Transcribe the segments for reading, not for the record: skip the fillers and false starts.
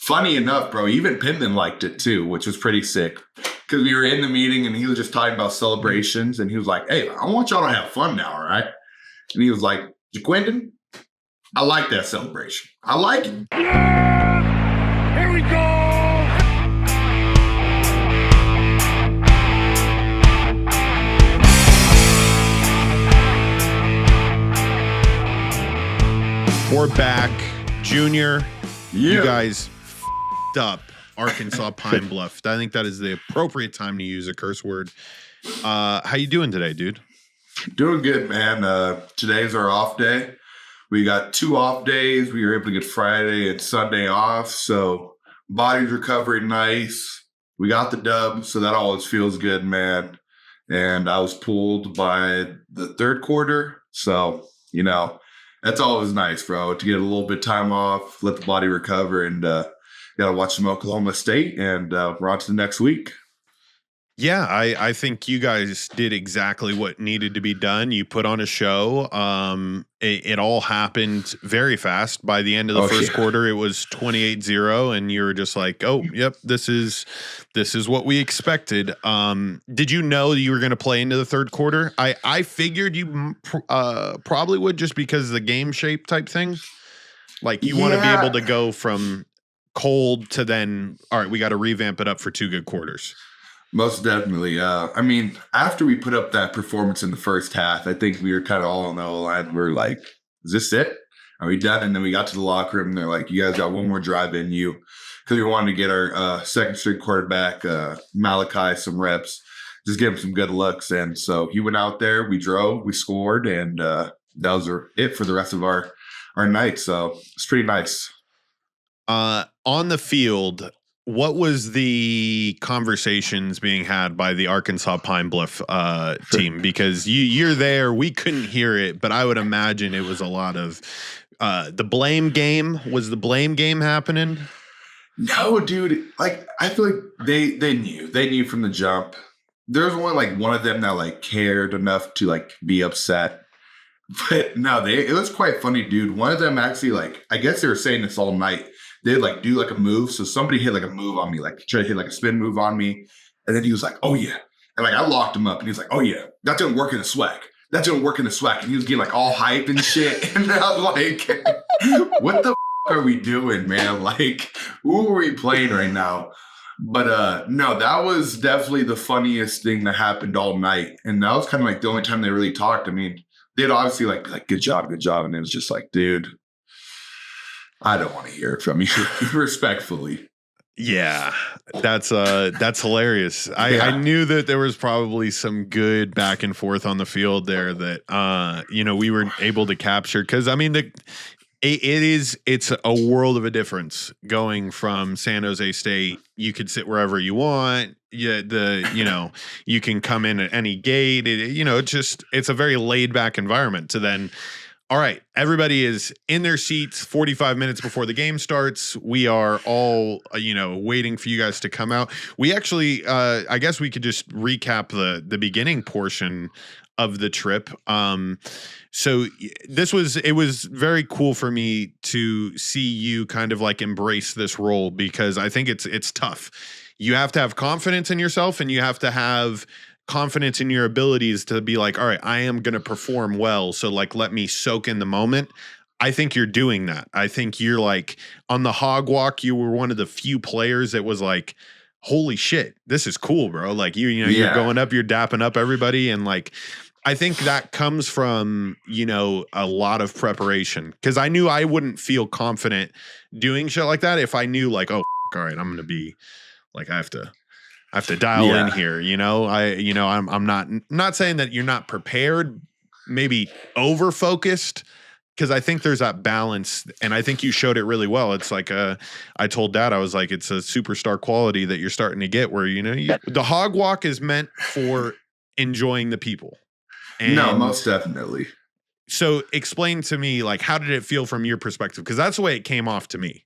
funny enough, bro, even Pittman liked it too, which was pretty sick. Because we were in the meeting and he was just talking about celebrations, and he was like, "Hey, I want y'all to have fun now, all right?" And he was like, "Jaquindon, I like that celebration. I like it." Yeah! Here we go! We're back. Junior, Yeah. you guys f***ed up Arkansas Pine Bluff. I think that is the appropriate time to use a curse word. How you doing today, dude? Doing good, man. Today's our off day. We got 2 off days. We were able to get Friday and Sunday off, so body's recovering nice. We got the dub, so that always feels good, man. And I was pulled by the third quarter, so, that's always nice, bro, to get a little bit of time off, let the body recover, and got to watch some Oklahoma State, and we're on to the next week. Yeah, I think you guys did exactly what needed to be done. You put on a show. It all happened very fast. By the end of the first quarter, it was 28-0, and you were just like, "Oh, yep, this is what we expected." Did you know you were going to play into the third quarter? I figured you probably would, just because of the game shape type thing. Like, you want to be able to go from cold to then, all right, we got to revamp it up for 2 good quarters. Most definitely. After we put up that performance in the first half, I think we were kind of all on the line. We're like, is this it? Are we done? And then we got to the locker room and they're like, you guys got one more drive in you. Because we wanted to get our second string quarterback, Malachi, some reps, just give him some good looks. And so he went out there, we drove, we scored, and that was it for the rest of our night. So it's pretty nice. On the field, what was the conversations being had by the Arkansas Pine Bluff team? Because you're there, we couldn't hear it, but I would imagine it was a lot of the blame game. Was the blame game happening? No, dude. Like, I feel like they knew from the jump. There was only one of them that cared enough to be upset. But no, it was quite funny, dude. One of them actually I guess they were saying this all night. They'd do a move. So somebody hit a move on me, tried to hit a spin move on me. And then he was like, "Oh yeah." And I locked him up and he was like, "Oh yeah, that didn't work in the swag. That didn't work in the swag." And he was getting all hype and shit. And I was like, what the are we doing, man? Who are we playing right now? But no, that was definitely the funniest thing that happened all night. And that was kind of the only time they really talked. I mean, they'd obviously good job. And it was just dude, I don't want to hear it from you, respectfully. Yeah, that's hilarious. I knew that there was probably some good back and forth on the field there that we were able to capture, because I mean it's a world of a difference going from San Jose State. You could sit wherever you want. Yeah, you can come in at any gate. It's a very laid back environment to then. All right, everybody is in their seats 45 minutes before the game starts. We are all, waiting for you guys to come out. We actually, I guess we could just recap the beginning portion of the trip. So it was very cool for me to see you kind of embrace this role, because I think it's tough. You have to have confidence in yourself, and you have to have confidence in your abilities to be all right, I am going to perform well. So let me soak in the moment. I think you're doing that. I think you're on the hog walk. You were one of the few players that was holy shit, this is cool, bro. You're going up, you're dapping up everybody. And I think that comes from, a lot of preparation, because I knew I wouldn't feel confident doing shit like that if I knew oh, all right, I'm going to be I have to dial in here, I'm not saying that you're not prepared, maybe over focused, because I think there's that balance, and I think you showed it really well. It's I told Dad, I was it's a superstar quality that you're starting to get, where the hog walk is meant for enjoying the people. And no, most definitely. So explain to me, how did it feel from your perspective? Because that's the way it came off to me.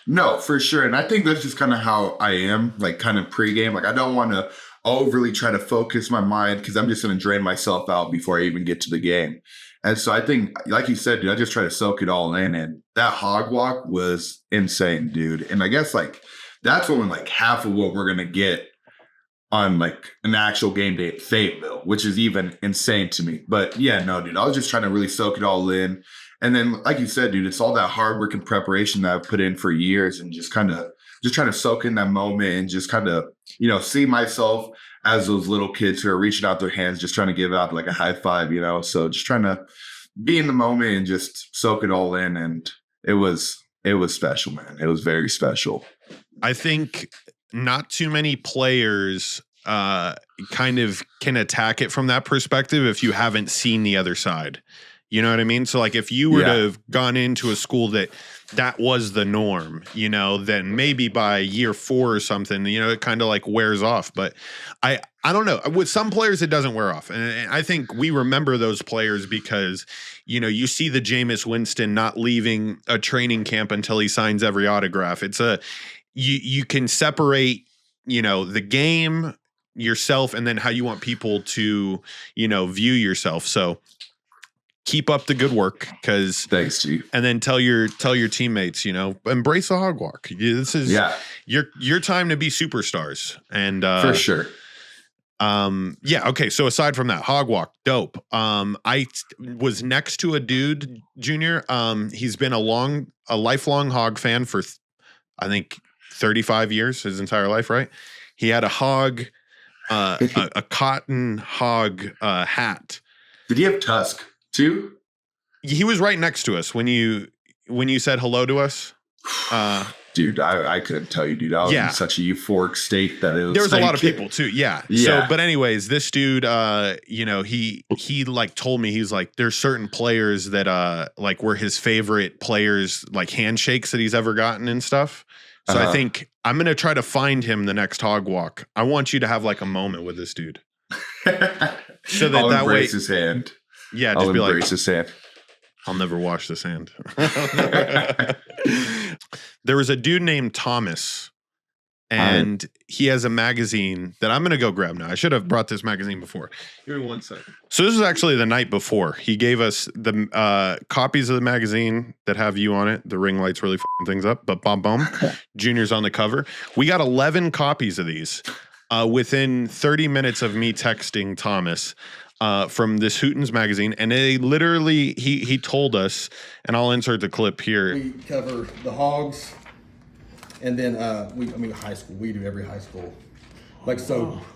No, for sure. And I think that's just kind of how I am, kind of pregame. I don't want to overly try to focus my mind because I'm just going to drain myself out before I even get to the game. And so I think, like you said, dude, I just try to soak it all in. And that hog walk was insane, dude. And I guess like that's when like half of what we're going to get on like an actual game day at Fayetteville, which is even insane to me. But yeah, no, dude, I was just trying to really soak it all in. And then, like you said, dude, it's all that hard work and preparation that I've put in for years and just trying to soak in that moment and just kind of, see myself as those little kids who are reaching out their hands, just trying to give out like a high five, So just trying to be in the moment and just soak it all in. And it was special, man. It was very special. I think not too many players kind of can attack it from that perspective if you haven't seen the other side. You know what I mean? So like if you were to have gone into a school that was the norm, then maybe by year 4 or something, it kind of like wears off. But I don't know. With some players, it doesn't wear off. And I think we remember those players because, you see the Jameis Winston not leaving a training camp until he signs every autograph. It's you can separate, the game, yourself, and then how you want people to, view yourself. So keep up the good work, because thanks, G. And then tell your teammates, embrace the hog walk. This is your time to be superstars. And for sure. Okay. So aside from that, hog walk, dope. I was next to a dude, Junior. He's been a lifelong hog fan for I think 35 years, his entire life, right? He had a hog, a cotton hog hat. Did he have tusk too? He was right next to us when you said hello to us. Dude, I couldn't tell you, dude. I was in such a euphoric state that it was. There was a lot of people too. Yeah. So, but anyways, this dude, he like told me, he's like, there's certain players that like were his favorite players, like handshakes that he's ever gotten and stuff. So I think I'm gonna try to find him the next hog walk. I want you to have like a moment with this dude. So I'll that embrace way, his hand. Yeah, I'll just be embrace like, his hand. I'll never wash this hand. There was a dude named Thomas, and he has a magazine that I'm going to go grab now. I should have brought this magazine before. Give me 1 second. So this is actually the night before. He gave us the copies of the magazine that have you on it. The ring light's really f***ing things up, but boom. Junior's on the cover. We got 11 copies of these within 30 minutes of me texting Thomas. From this Hootens magazine, and they literally he told us, and I'll insert the clip here. We cover the hogs, and then high school. We do every high school,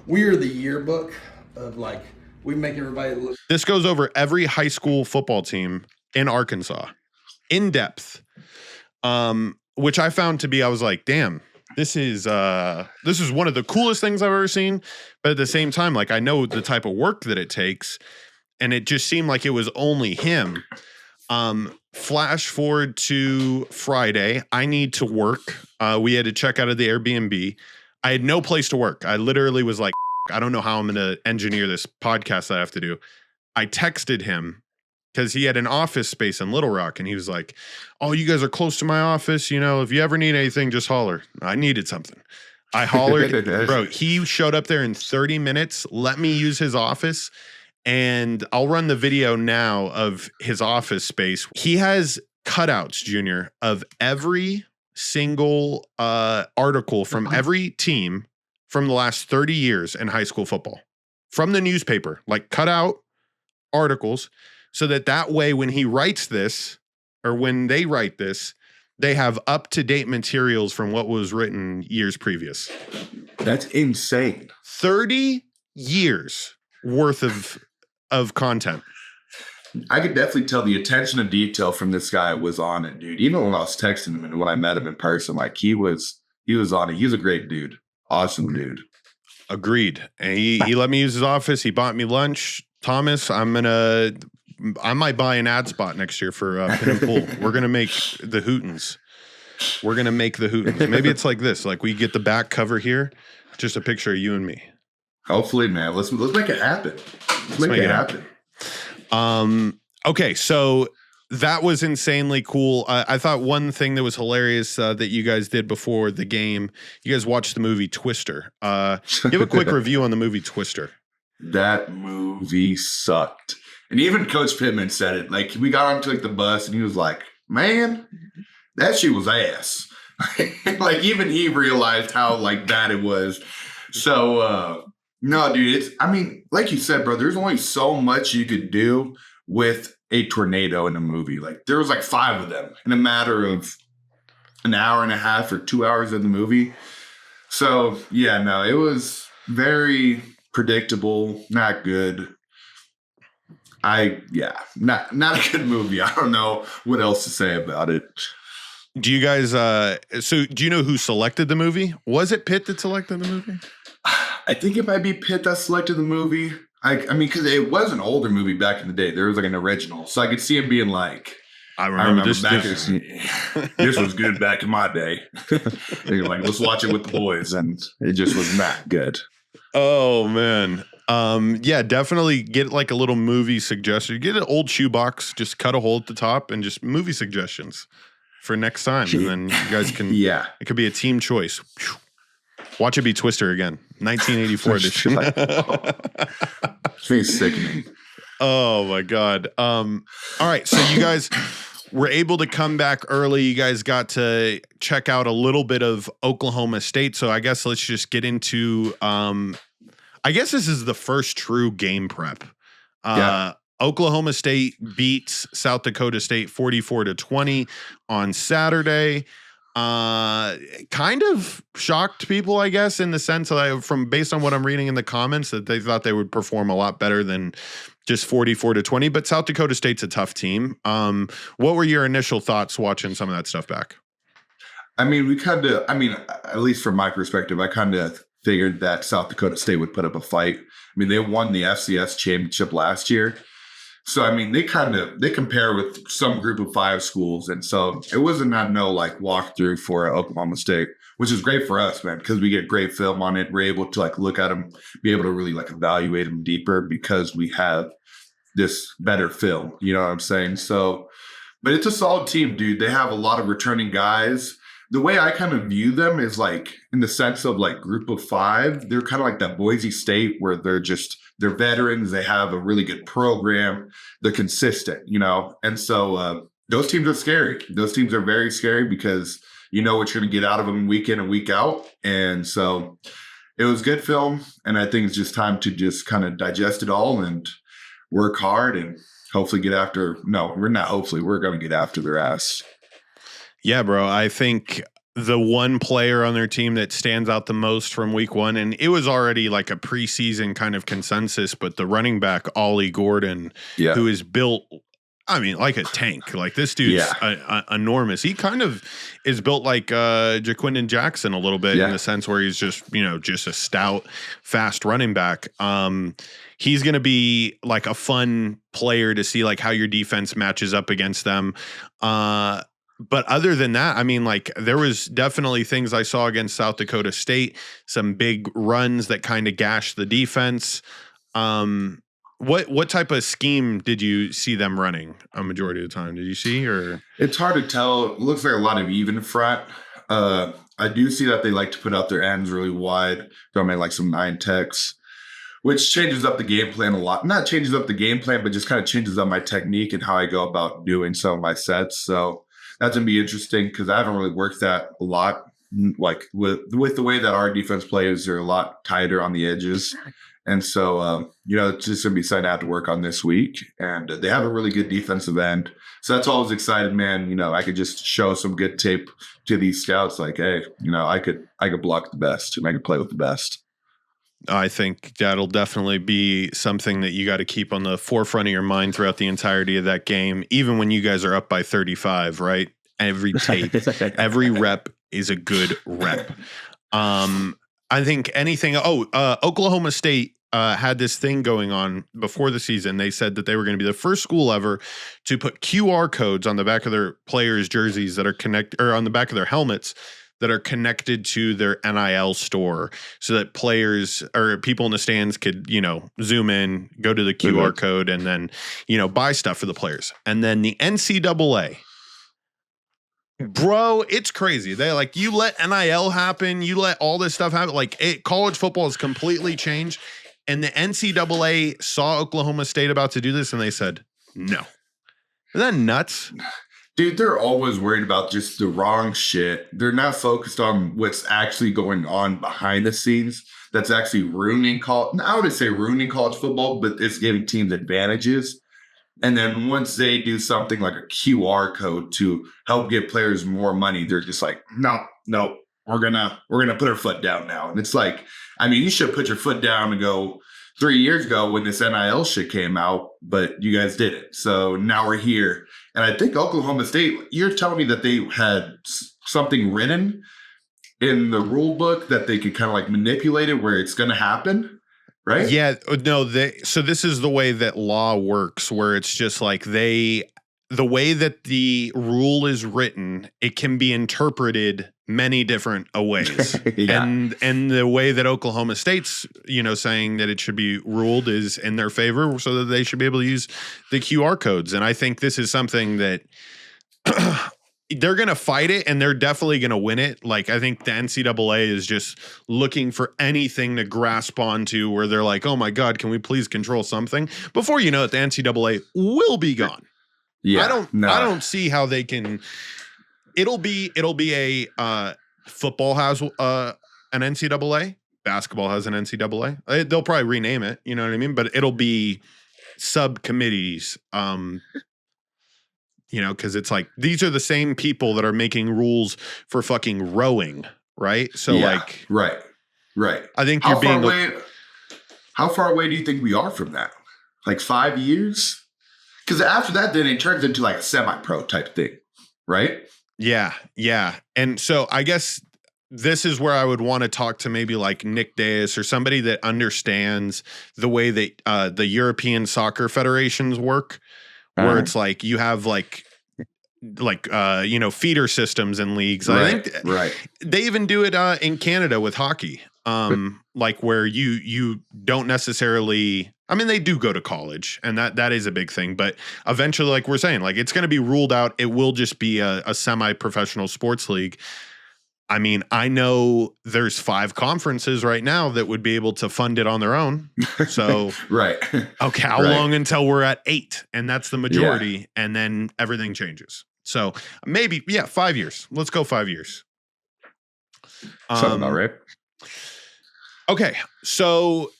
we are the yearbook of like we make everybody look. This goes over every high school football team in Arkansas, in depth, which I found to be, I was like, damn. This is one of the coolest things I've ever seen, but at the same time, like I know the type of work that it takes, and it just seemed like it was only him. Flash forward to Friday, I need to work. We had to check out of the Airbnb. I had no place to work. I literally was like, I don't know how I'm going to engineer this podcast that I have to do. I texted him because he had an office space in Little Rock, and he was like, oh, you guys are close to my office. If you ever need anything, just holler. I needed something. I hollered. Bro, he showed up there in 30 minutes, let me use his office, and I'll run the video now of his office space. He has cutouts, Junior, of every single article from every team from the last 30 years in high school football. From the newspaper, like cutout articles. So that way, when he writes this, or when they write this, they have up-to-date materials from what was written years previous. That's insane. 30 years worth of content. I could definitely tell the attention to detail from this guy was on it, dude. Even when I was texting him and when I met him in person, like he was on it. He's a great dude. Awesome dude. Agreed. And he let me use his office. He bought me lunch. Thomas, I might buy an ad spot next year for Pin and Pool. We're going to make the Hootens. Maybe it's like this. Like we get the back cover here, just a picture of you and me. Hopefully, man. Let's make it happen. Let's make it happen. Okay, so that was insanely cool. I thought one thing that was hilarious that you guys did before the game, you guys watched the movie Twister. Give a quick review on the movie Twister. That movie sucked. And even Coach Pittman said it. Like, we got onto like the bus and he was like, man, that shit was ass. Like, even he realized how like bad it was. So no, dude, I mean, like you said, bro, there's only so much you could do with a tornado in a movie. Like, there was like 5 of them in a matter of an hour and a half or 2 hours of the movie. So yeah, no, it was very predictable, not good. Not a good movie. I don't know what else to say about it. Do you guys so do you know who selected the movie? Was it Pitt that selected the movie? I think it might be Pitt that selected the movie. I mean, because it was an older movie back in the day. There was like an original. So I could see him being like, I remember this was good back in my day. They're like, let's watch it with the boys. And it just was not good. Oh, man. Yeah, definitely get like a little movie suggestion. Get an old shoebox, just cut a hole at the top and just movie suggestions for next time. And then you guys can, it could be a team choice. Watch it be Twister again. 1984 edition. It's being sickening. Oh my God. All right. So you guys were able to come back early. You guys got to check out a little bit of Oklahoma State. So I guess let's just get into, I guess this is the first true game prep. Oklahoma State beats South Dakota State 44-20 on Saturday. Kind of shocked people, I guess, in the sense that based on what I'm reading in the comments, that they thought they would perform a lot better than just 44-20. But South Dakota State's a tough team. What were your initial thoughts watching some of that stuff back? I mean, at least from my perspective, I kind of figured that South Dakota State would put up a fight. I mean, they won the FCS championship last year. So, I mean, they compare with some group of 5 schools. And so it wasn't no like walkthrough for Oklahoma State, which is great for us, man, because we get great film on it. We're able to like look at them, be able to really like evaluate them deeper because we have this better film. You know what I'm saying? So, but it's a solid team, dude. They have a lot of returning guys. The way I kind of view them is like in the sense of like group of 5, they're kind of like that Boise State where they're veterans. They have a really good program. They're consistent, you know? And so those teams are scary. Those teams are very scary because you know what you're going to get out of them week in and week out. And so it was good film. And I think it's just time to just kind of digest it all and work hard and hopefully get after. No, we're not hopefully. We're going to get after their ass. Yeah, bro. I think the one player on their team that stands out the most from week 1, and it was already like a preseason kind of consensus, but the running back, Ollie Gordon, who is built, I mean, like a tank. Like this dude's enormous. He kind of is built like Jaquindon Jackson a little bit in the sense where he's just, just a stout, fast running back. He's going to be like a fun player to see like how your defense matches up against them. But other than that, I mean, like there was definitely things I saw against South Dakota State, some big runs that kind of gashed the defense. What type of scheme did you see them running a majority of the time? Did you see, or? It's hard to tell. It looks like a lot of even front. I do see that they like to put out their ends really wide. They'll make like some 9 techs, which changes up the game plan a lot. Not changes up the game plan, but just kind of changes up my technique and how I go about doing some of my sets. So that's going to be interesting because I haven't really worked that a lot. Like with the way that our defense plays, they're a lot tighter on the edges. And so, it's just going to be something I have to work on this week. And they have a really good defensive end. So that's always exciting, man. I could just show some good tape to these scouts. Like, hey, I could block the best and I could play with the best. I think that'll definitely be something that you got to keep on the forefront of your mind throughout the entirety of that game, even when you guys are up by 35, right? Every tape, every rep is a good rep. I think anything. Oklahoma State had this thing going on before the season. They said that they were going to be the first school ever to put QR codes on the back of their players' jerseys that are on the back of their helmets that are connected to their NIL store so that players or people in the stands could, zoom in, go to the QR code and then, buy stuff for the players. And then the NCAA, bro, it's crazy. They you let NIL happen, you let all this stuff happen. College football has completely changed. And the NCAA saw Oklahoma State about to do this and they said, no. Isn't that nuts? Dude, they're always worried about just the wrong shit. They're not focused on what's actually going on behind the scenes that's actually ruining I wouldn't say ruining college football, but it's giving teams advantages. And then once they do something like a QR code to help get players more money, they're just like, no, we're gonna put our foot down now. And it's like, you should put your foot down and go 3 years ago when this NIL shit came out, but you guys did it. So now we're here. And I think Oklahoma State, you're telling me that they had something written in the rule book that they could kind of manipulate it where it's going to happen. Right? Yeah, no, so this is the way that law works, where it's just the way that the rule is written, it can be interpreted many different ways. Yeah. And the way that Oklahoma State's, saying that it should be ruled is in their favor so that they should be able to use the QR codes. And I think this is something that they're going to fight it and they're definitely going to win it. I think the NCAA is just looking for anything to grasp onto where they're like, oh my God, can we please control something? Before you know it, the NCAA will be gone. Yeah. I don't see how they can. It'll be a football has an NCAA, basketball has an NCAA. They'll probably rename it, you know what I mean? But it'll be subcommittees. Because it's these are the same people that are making rules for fucking rowing, right? So right. I think how far away do you think we are from that? 5 years? Because after that, then it turns into a semi-pro type thing, right? Yeah. And so I guess this is where I would want to talk to maybe Nick Deus or somebody that understands the way that the European soccer federations work. Where it's you have feeder systems in leagues. Right, I think right. They even do it in Canada with hockey. Where you don't necessarily. They do go to college, and that is a big thing. But eventually, we're saying, it's going to be ruled out. It will just be a semi-professional sports league. I know there's 5 conferences right now that would be able to fund it on their own. So, right. Okay. How long until we're at 8? And that's the majority. Yeah. And then everything changes. So maybe, 5 years. Let's go 5 years. Sounds about right. Okay. So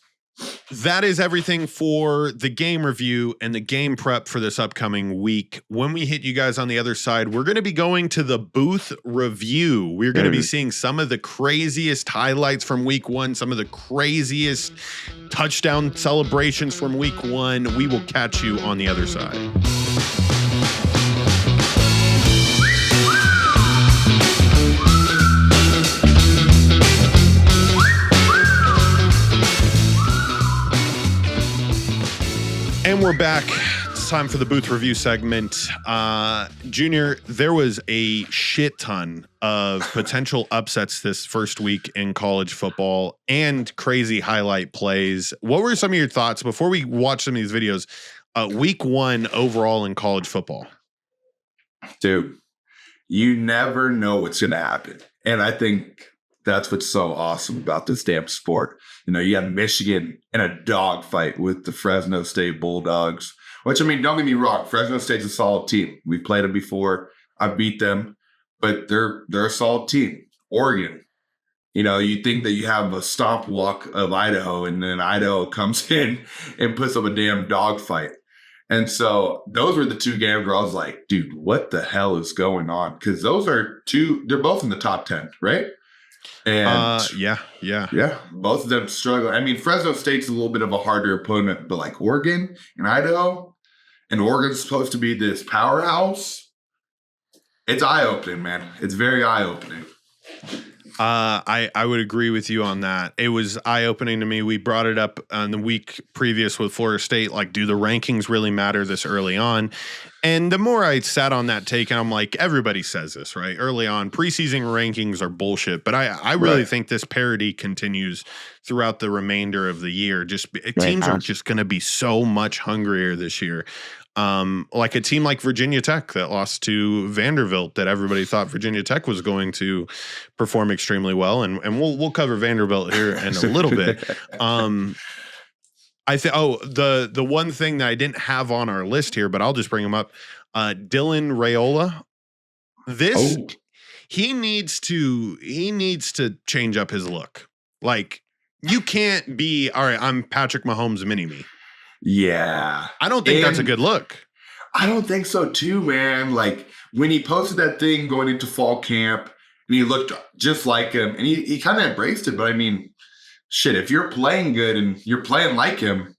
that is everything for the game review and the game prep for this upcoming week. When we hit you guys on the other side, we're going to be going to the booth review. We're going to be seeing some of the craziest highlights from week 1, some of the craziest touchdown celebrations from week 1. We will catch you on the other side. And we're back. It's time for the booth review segment. Junior, there was a shit ton of potential upsets this first week in college football and crazy highlight plays. What were some of your thoughts before we watch some of these videos? Week 1 overall in college football. Dude, you never know what's going to happen. And I think that's what's so awesome about this damn sport. You have Michigan in a dogfight with the Fresno State Bulldogs, which, don't get me wrong. Fresno State's a solid team. We've played them before. I beat them, but they're a solid team. Oregon, you think that you have a stomp walk of Idaho, and then Idaho comes in and puts up a damn dogfight. And so those were the 2 games where I was like, dude, what the hell is going on? Because those are they're both in the top 10, right? And yeah, both of them struggle. Fresno State's a little bit of a harder opponent, but Oregon and Idaho, and Oregon's supposed to be this powerhouse. It's eye-opening, man. It's very eye-opening. I would agree with you on that. It was eye-opening to me. We brought it up on the week previous with Florida State. Like, do the rankings really matter this early on? And the more I sat on that take, and I'm like, everybody says this, right? Early on, preseason rankings are bullshit. But I really think this parity continues throughout the remainder of the year. Teams are just going to be so much hungrier this year. Like a team like Virginia Tech that lost to Vanderbilt, that everybody thought Virginia Tech was going to perform extremely well, and we'll cover Vanderbilt here in a little bit. I think the one thing that I didn't have on our list here, but I'll just bring him up. Dylan Raiola. He needs to change up his look. Like, you can't be, all right, I'm Patrick Mahomes mini-me. Yeah. I don't think that's a good look. I don't think so too, man. Like, when he posted that thing going into fall camp and he looked just like him and he kind of embraced it. But I mean, shit, if you're playing good and you're playing like him,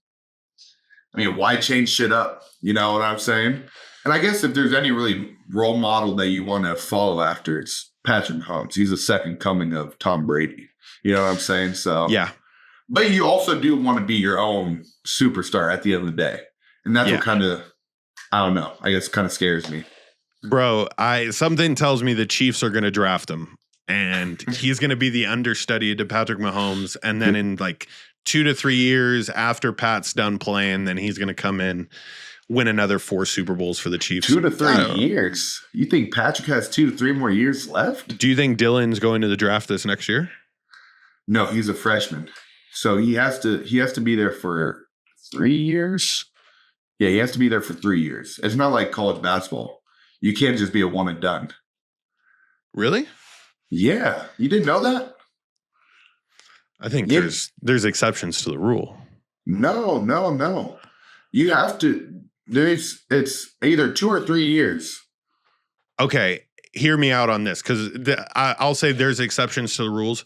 I mean, why change shit up? You know what I'm saying? And I guess if there's any really role model that you want to follow after, it's Patrick Mahomes. He's the second coming of Tom Brady. You know what I'm saying? So yeah. But you also do want to be your own superstar at the end of the day. And that's what kind of, I don't know, I guess kind of scares me. Bro, something tells me the Chiefs are going to draft him. And he's going to be the understudy to Patrick Mahomes. And then in like 2 to 3 years after Pat's done playing, then he's going to come in, win another 4 Super Bowls for the Chiefs. 2 to 3 years? You think Patrick has 2 to 3 more years left? Do you think Dylan's going to the draft this next year? No, he's a freshman. So he has to be there for 3 years. Yeah, he has to be there for 3 years. It's not like college basketball. You can't just be a one and done. Really? Yeah. You didn't know that? I think there's exceptions to the rule. No. You have to. It's either 2 or 3 years. Okay, hear me out on this, because I'll say there's exceptions to the rules.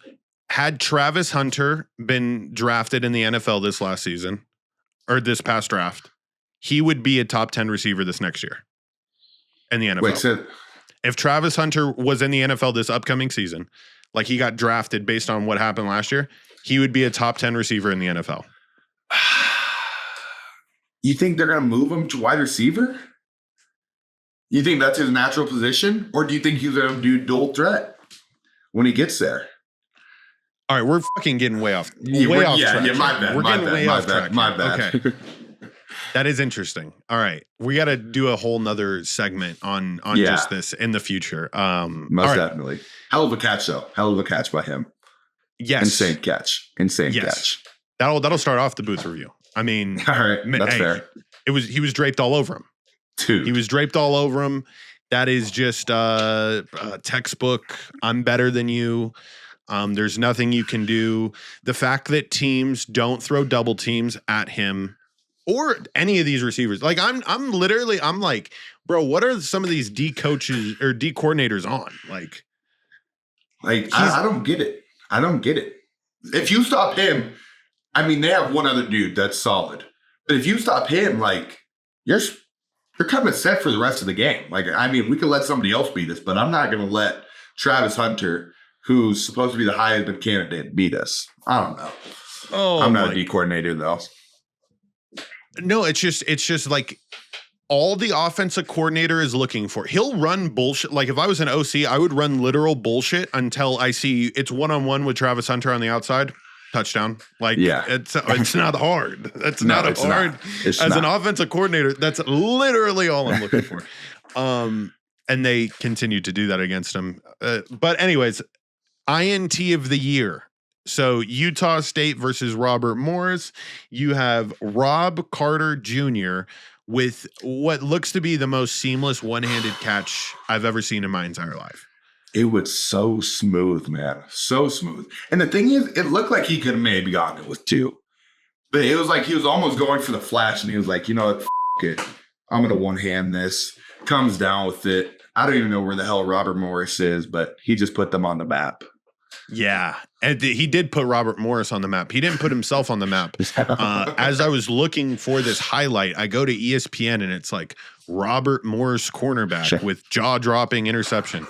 Had Travis Hunter been drafted in the NFL this last season, or this past draft, he would be a top 10 receiver this next year in the NFL. Wait, so if Travis Hunter was in the NFL this upcoming season, like he got drafted based on what happened last year, he would be a top 10 receiver in the NFL. You think they're going to move him to wide receiver? You think that's his natural position? Or do you think he's going to do dual threat when he gets there? All right, we're fucking getting way off. Yeah, my bad. We're getting way off track. My bad. Okay. That is interesting. All right. We got to do a whole nother segment on just this in the future. Most definitely. Hell of a catch, though. Hell of a catch by him. Yes. Insane catch. Catch. That'll start off the booth review. I mean, all right, that's fair. He was draped all over him. Dude. He was draped all over him. That is just a textbook. I'm better than you. There's nothing you can do. The fact that teams don't throw double teams at him or any of these receivers, like I'm like, bro, what are some of these D coaches or D coordinators on? Like I don't get it. If you stop him, I mean, they have one other dude that's solid, but if you stop him, like you're kind of set for the rest of the game. Like, I mean, we could let somebody else beat us, but I'm not going to let Travis Hunter, who's supposed to be the highest candidate, beat us. I don't know. Oh, I'm not a D coordinator though. No, it's just like all the offensive coordinator is looking for. He'll run bullshit. Like if I was an OC, I would run literal bullshit until I see it's 1-on-1 with Travis Hunter on the outside. Touchdown. Like, it's not hard. That's not hard. As an offensive coordinator, that's literally all I'm looking for. And they continue to do that against him. But anyways, INT of the year. So Utah State versus Robert Morris. You have Rob Carter Jr. with what looks to be the most seamless one-handed catch I've ever seen in my entire life. It was so smooth, man. So smooth. And the thing is, it looked like he could have maybe gotten it with 2. But it was like he was almost going for the flash, and he was like, you know what, it. I'm going to one-hand this. Comes down with it. I don't even know where the hell Robert Morris is, but he just put them on the map. Yeah. And he did put Robert Morris on the map. He didn't put himself on the map. As I was looking for this highlight, I go to ESPN, and it's like Robert Morris cornerback with jaw-dropping interception.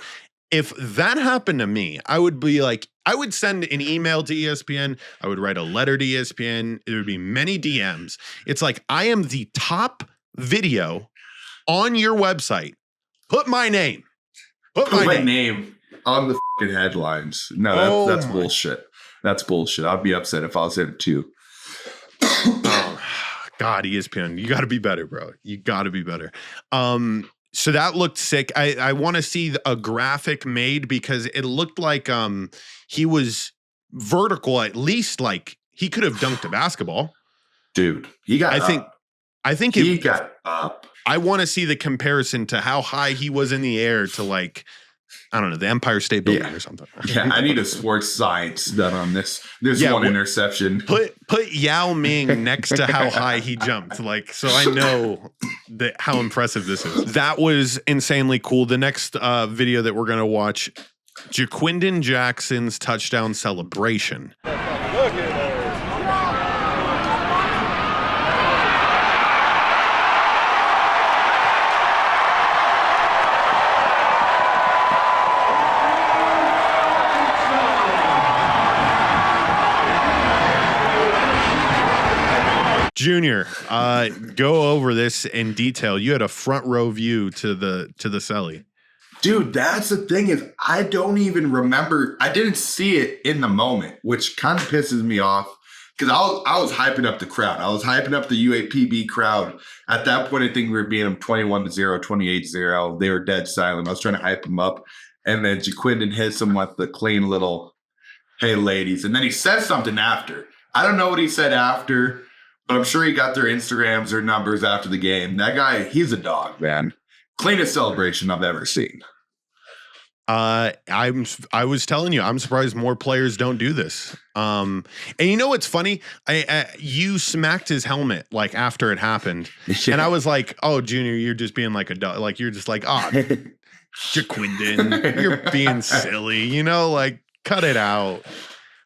If that happened to me, I would be like, I would send an email to ESPN. I would write a letter to ESPN. It would be many DMs. It's like, I am the top video on your website. Put my name. Put my name on the fucking headlines. No, that's bullshit. That's bullshit. I'd be upset if I was in it too. Oh, God, ESPN, you got to be better, bro. You got to be better. So that looked sick. I want to see a graphic made because it looked like he was vertical, at least like he could have dunked a basketball. Dude, he got I think he got up. I want to see the comparison to how high he was in the air to like, I don't know, the Empire State Building or something. Yeah, I need a sports science done on this. There's one interception. Put Yao Ming next to how high he jumped, like, so I know how impressive this is. That was insanely cool. The next video that we're gonna watch, Jaquindon Jackson's touchdown celebration. Look at that. Junior, go over this in detail. You had a front row view to the celly. Dude, that's the thing is I don't even remember. I didn't see it in the moment, which kind of pisses me off because I was hyping up the crowd. I was hyping up the UAPB crowd. At that point, I think we were beating them 21-0, 28-0. They were dead silent. I was trying to hype them up. And then Jaquindon hits them with the clean little, hey, ladies. And then he says something after. I don't know what he said after. But I'm sure he got their Instagrams or numbers after the game. That guy, he's a dog, man. Cleanest celebration I've ever seen. I was telling you, I'm surprised more players don't do this. And you know what's funny? You smacked his helmet like after it happened, and I was like, "Oh, Junior, you're just being like a dog. Like you're just like, oh, Jaquindon, you're being silly. You know, like cut it out."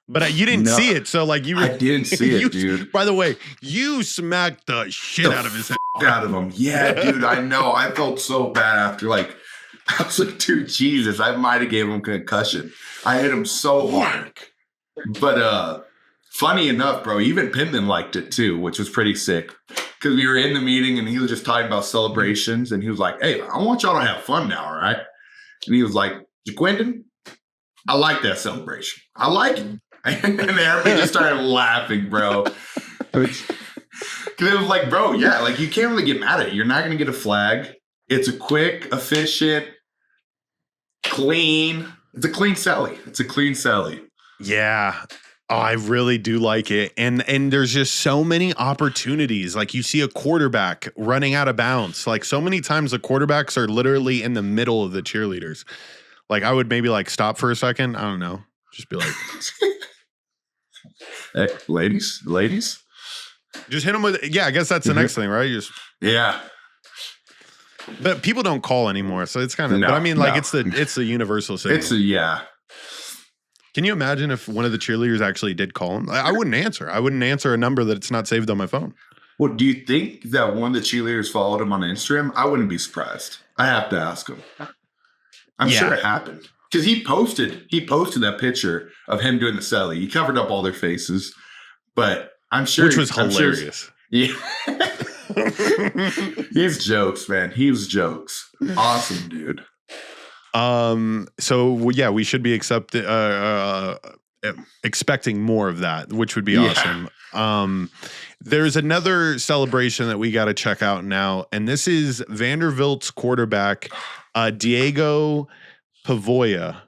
But you didn't see it, so like I didn't see it, dude. By the way, you smacked the shit out of his head. Out of him. Yeah, dude, I know. I felt so bad after, like, I was like, dude, Jesus, I might have gave him concussion. I hit him so hard. But funny enough, bro, even Pittman liked it too, which was pretty sick. Because we were in the meeting and he was just talking about celebrations, and he was like, hey, I want y'all to have fun now, all right? And he was like, Jaquindon, I like that celebration. I like it. And everybody just started laughing, bro. Because it was like, bro, yeah, like you can't really get mad at it. You're not going to get a flag. It's a quick, efficient, clean. It's a clean celly. It's a clean celly. Yeah. Oh, I really do like it. And there's just so many opportunities. Like you see a quarterback running out of bounds. Like so many times the quarterbacks are literally in the middle of the cheerleaders. Like I would maybe like stop for a second. I don't know. Just be like... Hey, ladies. Just hit them with, yeah, I guess that's the next thing, right? Yeah. But people don't call anymore, so it's kind of, but I mean, like, it's the universal signal. Yeah. Can you imagine if one of the cheerleaders actually did call him? I wouldn't answer. I wouldn't answer a number that's not saved on my phone. Well, do you think that one of the cheerleaders followed him on Instagram? I wouldn't be surprised. I have to ask him. I'm sure it happened. Because he posted that picture of him doing the celly. He covered up all their faces, but I'm sure, which was hilarious. Yeah, he's jokes, man. He was jokes. Awesome, dude. So yeah, we should be expecting more of that, which would be awesome. There's another celebration that we got to check out now, and this is Vanderbilt's quarterback, Diego Pavia.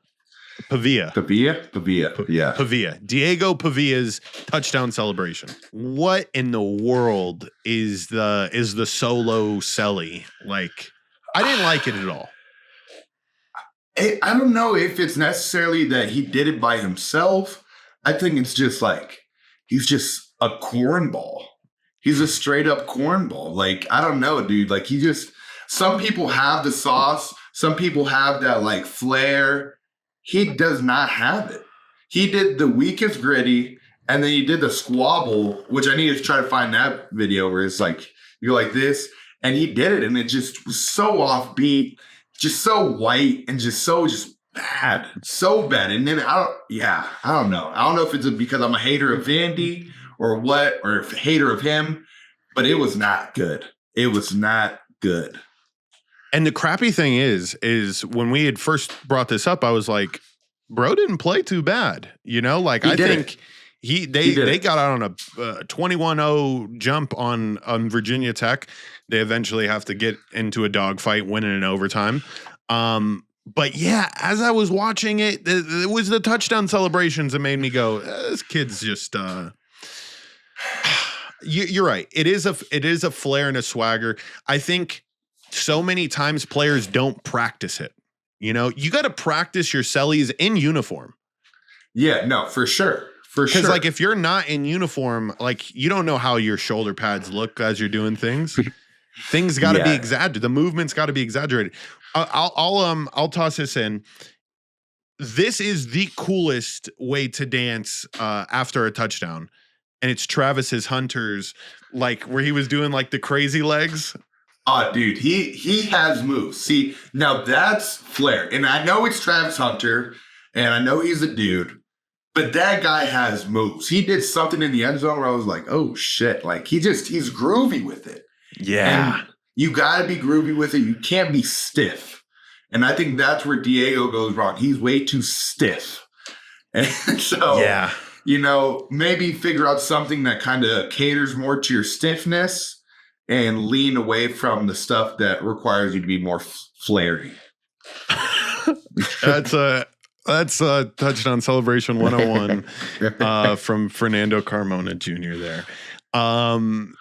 Yeah. Pavia. Diego Pavia's touchdown celebration. What in the world is the solo celly? Like, I didn't like it at all. I don't know if it's necessarily that he did it by himself. I think it's just like he's just a cornball. He's a straight up cornball. Like, I don't know, dude. Like, some people have the sauce. Some people have that like flair. He does not have it. He did the weakest gritty, and then he did the squabble, which I need to try to find that video where it's like, you're like this, and he did it, and it just was so offbeat, just so white, and just bad, so bad. And then I don't know. I don't know if it's because I'm a hater of Vandy or what, or a hater of him, but it was not good. It was not good. And the crappy thing is when we had first brought this up, I was like, bro didn't play too bad. You know, like I think they got out on a 21-0 jump on Virginia Tech. They eventually have to get into a dogfight, winning in overtime. But yeah, as I was watching it, it was the touchdown celebrations that made me go, this kid's just you're right. It is a flair and a swagger. I think so many times players don't practice it. You know, you got to practice your cellies in uniform. Yeah, no, for sure. Because like if you're not in uniform, like you don't know how your shoulder pads look as you're doing things. Things got to be exaggerated. The movement's got to be exaggerated. I'll toss this in. This is the coolest way to dance after a touchdown, and it's Travis's Hunter's, like where he was doing like the crazy legs. Oh, dude, he has moves. See, now that's flair, and I know it's Travis Hunter, and I know he's a dude, but that guy has moves. He did something in the end zone where I was like, oh shit, like he's groovy with it. Yeah. And you got to be groovy with it. You can't be stiff. And I think that's where Diego goes wrong. He's way too stiff. And so, you know, maybe figure out something that kind of caters more to your stiffness and lean away from the stuff that requires you to be more flary. That's a touchdown celebration 101 from Fernando Carmona Jr. there.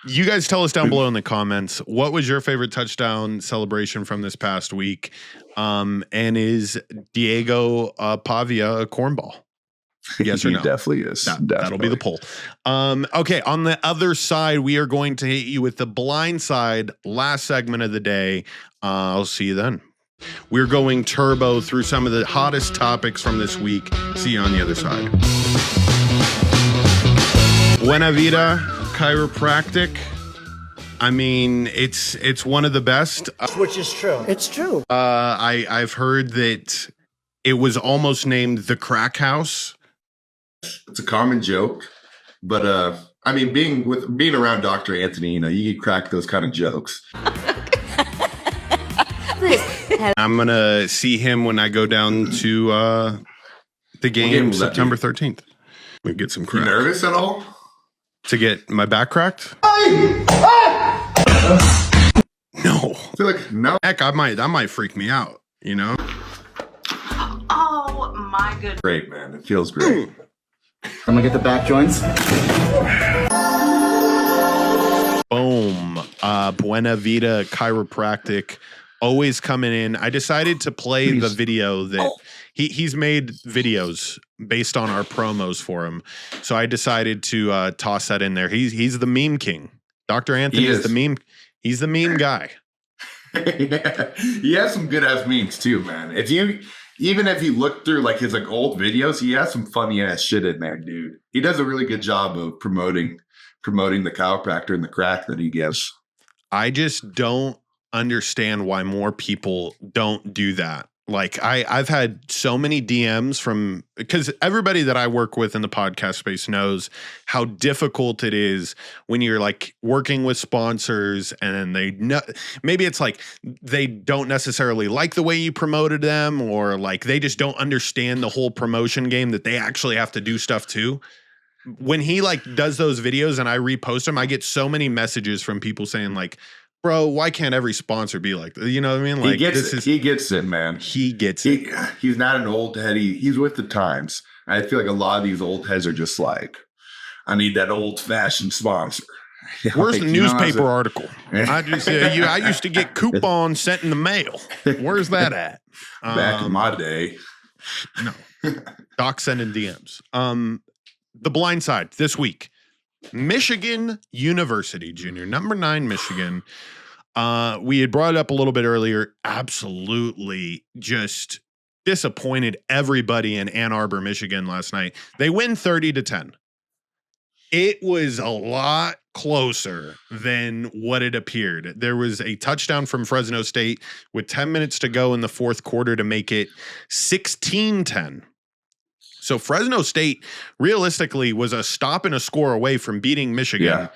You guys tell us down below in the comments, what was your favorite touchdown celebration from this past week? And is Diego Pavia a cornball? Yes or no? He definitely is. That'll be the poll. Okay, on the other side, we are going to hit you with the blind side, last segment of the day. I'll see you then. We're going turbo through some of the hottest topics from this week. See you on the other side. Buena Vida Chiropractic. I mean, it's one of the best. Which is true. It's true. I've heard that it was almost named the Crack House. It's a common joke, but I mean, being around Dr. Anthony, you know, you crack those kind of jokes. I'm gonna see him when I go down to the game September 13th. We get some crack. You nervous at all? To get my back cracked? No. I feel like no. Heck, that might freak me out, you know? Oh my goodness. Great, man. It feels great. I'm gonna get the back joints. Boom. Buena Vida Chiropractic. Always coming in. I decided to play the video that he's made videos based on our promos for him. So I decided to toss that in there. He's the meme king. Dr. Anthony is the meme. He's the meme guy. Yeah. He has some good ass memes too, man. Even if you look through like his like old videos, he has some funny ass shit in there, dude. He does a really good job of promoting the chiropractor and the crack that he gives. I just don't understand why more people don't do that. Like I've had so many DMs from, because everybody that I work with in the podcast space knows how difficult it is when you're like working with sponsors and they know, maybe it's like they don't necessarily like the way you promoted them, or like they just don't understand the whole promotion game that they actually have to do stuff too. When he like does those videos and I repost them, I get so many messages from people saying like, bro, why can't every sponsor be like that? You know what I mean? Like he gets it, man. He gets it. He's not an old head. He's with the times. I feel like a lot of these old heads are just like, I need that old fashioned sponsor. Where's like, the newspaper article? I used to get coupons sent in the mail. Where's that at? Back in my day. No. Doc sending DMs. The blind side this week. Michigan University, Junior, number 9 Michigan. We had brought it up a little bit earlier. Absolutely just disappointed everybody in Ann Arbor, Michigan last night. They win 30-10. It was a lot closer than what it appeared. There was a touchdown from Fresno State with 10 minutes to go in the fourth quarter to make it 16-10. So Fresno State realistically was a stop and a score away from beating Michigan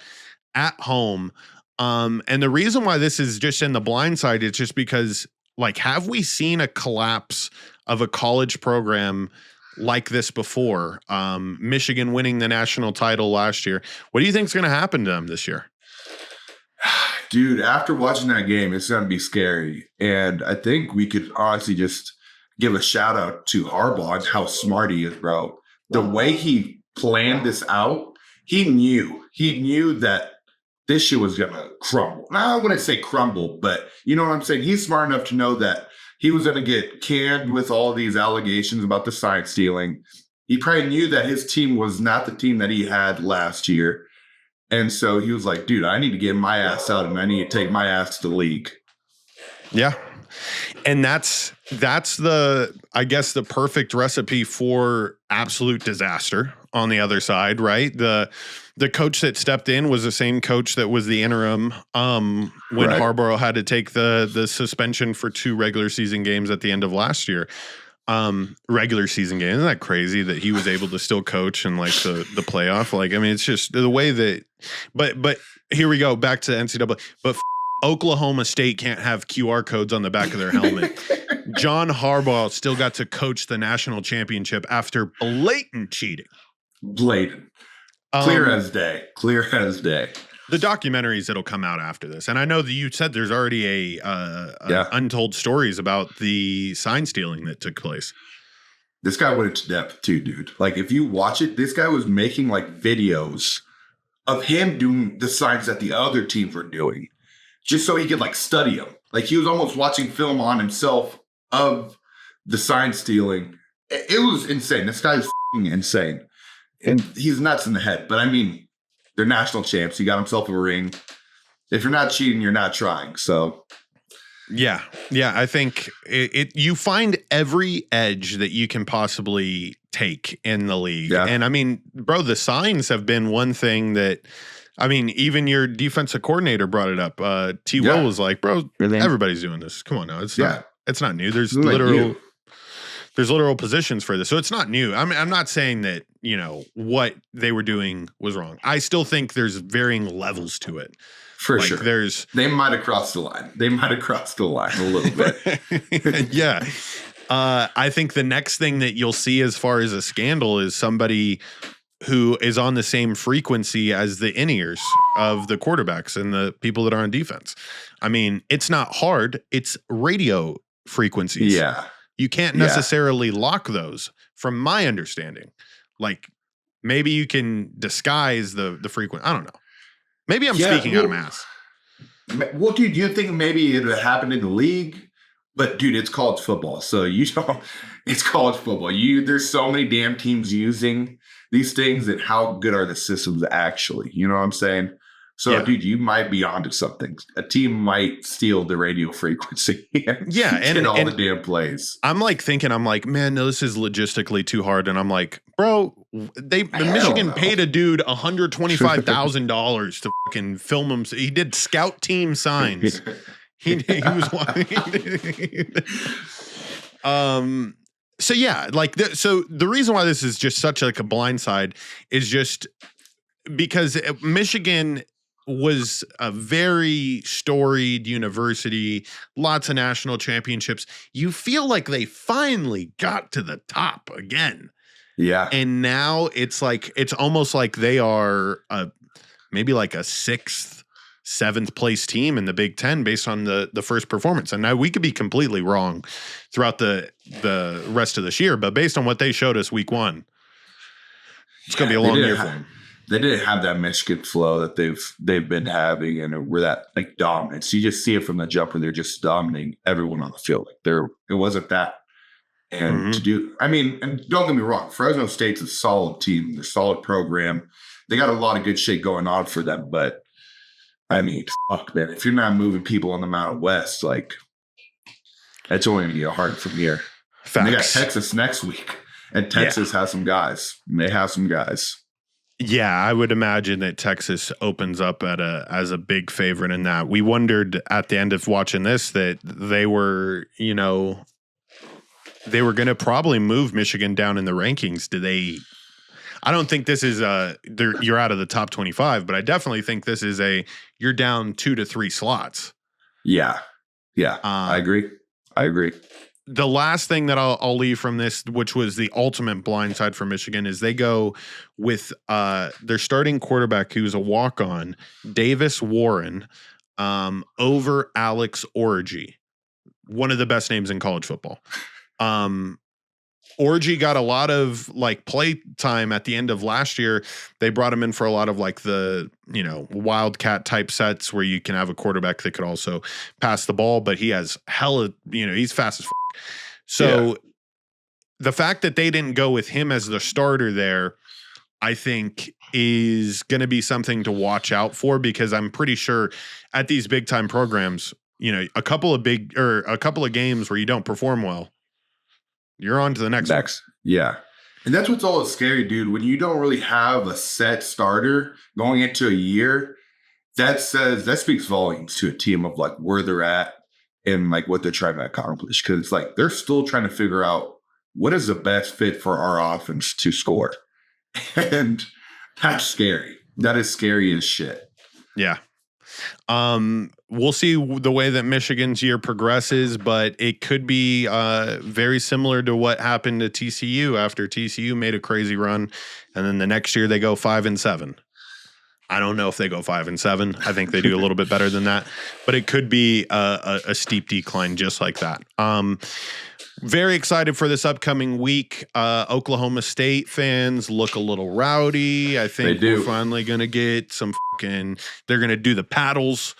at home. And the reason why this is just in the blind side is just because, like, have we seen a collapse of a college program like this before? Michigan winning the national title last year. What do you think is going to happen to them this year? Dude, after watching that game, it's going to be scary. And I think we could honestly just give a shout out to Harbaugh and how smart he is, bro. The way he planned this out, he knew that this shit was going to crumble. Now, I wouldn't say crumble, but you know what I'm saying? He's smart enough to know that he was going to get canned with all these allegations about the sign stealing. He probably knew that his team was not the team that he had last year. And so he was like, dude, I need to get my ass out and I need to take my ass to the league. Yeah. And that's the, I guess, the perfect recipe for absolute disaster on the other side, right? The coach that stepped in was the same coach that was the interim when Harbaugh had to take the suspension for 2 regular season games at the end of last year. Regular season game. Isn't that crazy that he was able to still coach in like the playoff? Like, I mean, it's just the way that, but here we go back to NCAA, but Oklahoma State can't have QR codes on the back of their helmet. John Harbaugh still got to coach the national championship after blatant cheating. Blatant. Clear as day. Clear as day. The documentaries that'll come out after this, and I know that you said there's already untold stories about the sign stealing that took place. This guy went into depth too, dude. Like, if you watch it, this guy was making like videos of him doing the signs that the other teams were doing, just so he could like study them. Like, he was almost watching film on himself of the sign stealing. It was insane. This guy's f***ing insane. And he's nuts in the head. But I mean, they're national champs. He got himself a ring. If you're not cheating, you're not trying. So, yeah. I think you find every edge that you can possibly take in the league. Yeah. And I mean, bro, the signs have been one thing that, I mean, even your defensive coordinator brought it up. T. Will was like, bro, really? Everybody's doing this. Come on now. It's not new. There's literal positions for this. So it's not new. I mean, I'm not saying that, you know, what they were doing was wrong. I still think there's varying levels to it. For sure. They might have crossed the line. A little bit. Yeah. I think the next thing that you'll see as far as a scandal is somebody who is on the same frequency as the in-ears of the quarterbacks and the people that are on defense. I mean, it's not hard. It's radio frequencies. Yeah. You can't necessarily lock those, from my understanding. Like, maybe you can disguise the frequent. I don't know. Maybe I'm speaking out of mass. Well, dude, you think maybe it would happen in the league? But, dude, it's college football. So it's college football. There's so many damn teams using these things, and how good are the systems actually? You know what I'm saying? So, dude, you might be onto something. A team might steal the radio frequency and get all the damn plays. I'm like thinking, man, no, this is logistically too hard. And I'm like, bro, Michigan paid a dude $125,000 to fucking film him. He did scout team signs. he was So yeah, like so the reason why this is just such like a blindside is just because Michigan was a very storied university, lots of national championships. You feel like they finally got to the top again. Yeah. And now it's almost like they are maybe like a 6th, 7th place team in the Big Ten based on the first performance. And now we could be completely wrong throughout the rest of this year, but based on what they showed us week 1, it's going to be a long year for them. They didn't have that Michigan flow that they've been having, and we're that like dominance. You just see it from the jump where they're just dominating everyone on the field. Like it wasn't that. And and don't get me wrong, Fresno State's a solid team, they're a solid program. They got a lot of good shit going on for them, but I mean, fuck, man, if you're not moving people on the Mountain West, like, that's only going to get hard from here. Facts. And they got Texas next week, and Texas has some guys. They have some guys. Yeah, I would imagine that Texas opens up as a big favorite in that. We wondered at the end of watching this that they were, they were going to probably move Michigan down in the rankings. I don't think this is you're out of the top 25, but I definitely think this is you're down 2 to 3 slots. Yeah. I agree. The last thing that I'll leave from this, which was the ultimate blindside for Michigan, is they go with their starting quarterback, who's a walk-on, Davis Warren, over Alex Orji, one of the best names in college football. Orji got a lot of play time at the end of last year. They brought him in for a lot of the wildcat type sets where you can have a quarterback that could also pass the ball, but he has he's fast as f. So the fact that they didn't go with him as the starter there, I think is going to be something to watch out for, because I'm pretty sure at these big time programs, a couple of games where you don't perform well, you're on to the next one. Yeah. And that's what's always scary, dude. When you don't really have a set starter going into a year, that speaks volumes to a team of where they're at and what they're trying to accomplish. Because they're still trying to figure out what is the best fit for our offense to score. And that's scary. That is scary as shit. Yeah. We'll see the way that Michigan's year progresses, but it could be very similar to what happened to TCU after TCU made a crazy run, and then the next year they go 5-7. I don't know if they go 5-7. I think they do a little bit better than that, but it could be a steep decline just like that. Very excited for this upcoming week. Oklahoma State fans look a little rowdy. I think we're finally going to get some they're going to do the paddles,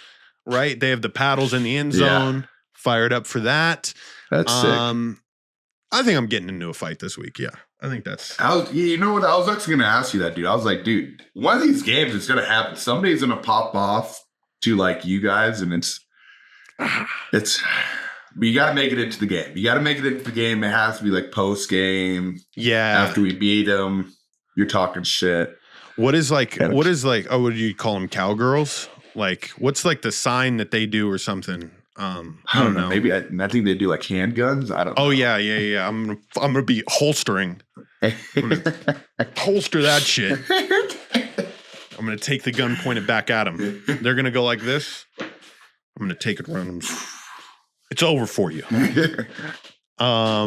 right? They have the paddles in the end zone. Yeah. Fired up for that. That's sick. I think I'm getting into a fight this week. Yeah. I think that's. You know what? I was actually going to ask you that, dude. I was like, dude, one of these games is going to happen. Somebody's going to pop off to you guys, and it's. But you got to make it into the game. It has to be post game. Yeah. After we beat them, you're talking shit. What is what do you call them? Cowgirls? What's the sign that they do or something? I don't know. Maybe I think they do handguns. I don't know. Oh yeah. I'm gonna be holstering. I'm gonna holster that shit. I'm gonna take the gun, point it back at them. They're gonna go like this. I'm gonna take it around them. It's over for you. At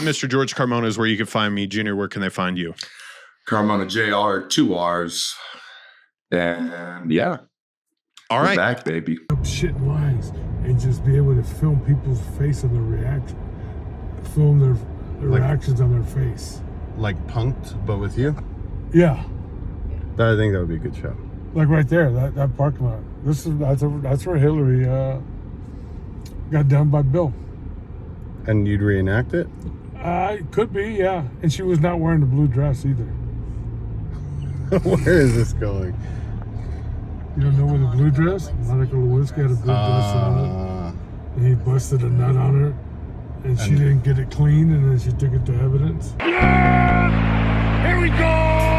Mr. George Carmona is where you can find me. Junior, where can they find you? Carmona JR, 2 R's. And yeah. All right. We're back, baby. Shit lines and just be able to film people's face and their reaction. Film their reactions on their face. Like Punked, but with you? Yeah. I think that would be a good show. Right there, that parking lot. That's where Hillary got done by Bill. And you'd reenact it? Could be, yeah. And she was not wearing the blue dress either. Where is this going? You don't know where the blue dress? Monica Lewinsky had a blue dress on it. And he busted a nut on her. And she didn't get it clean, and then she took it to evidence. Yeah! Here we go!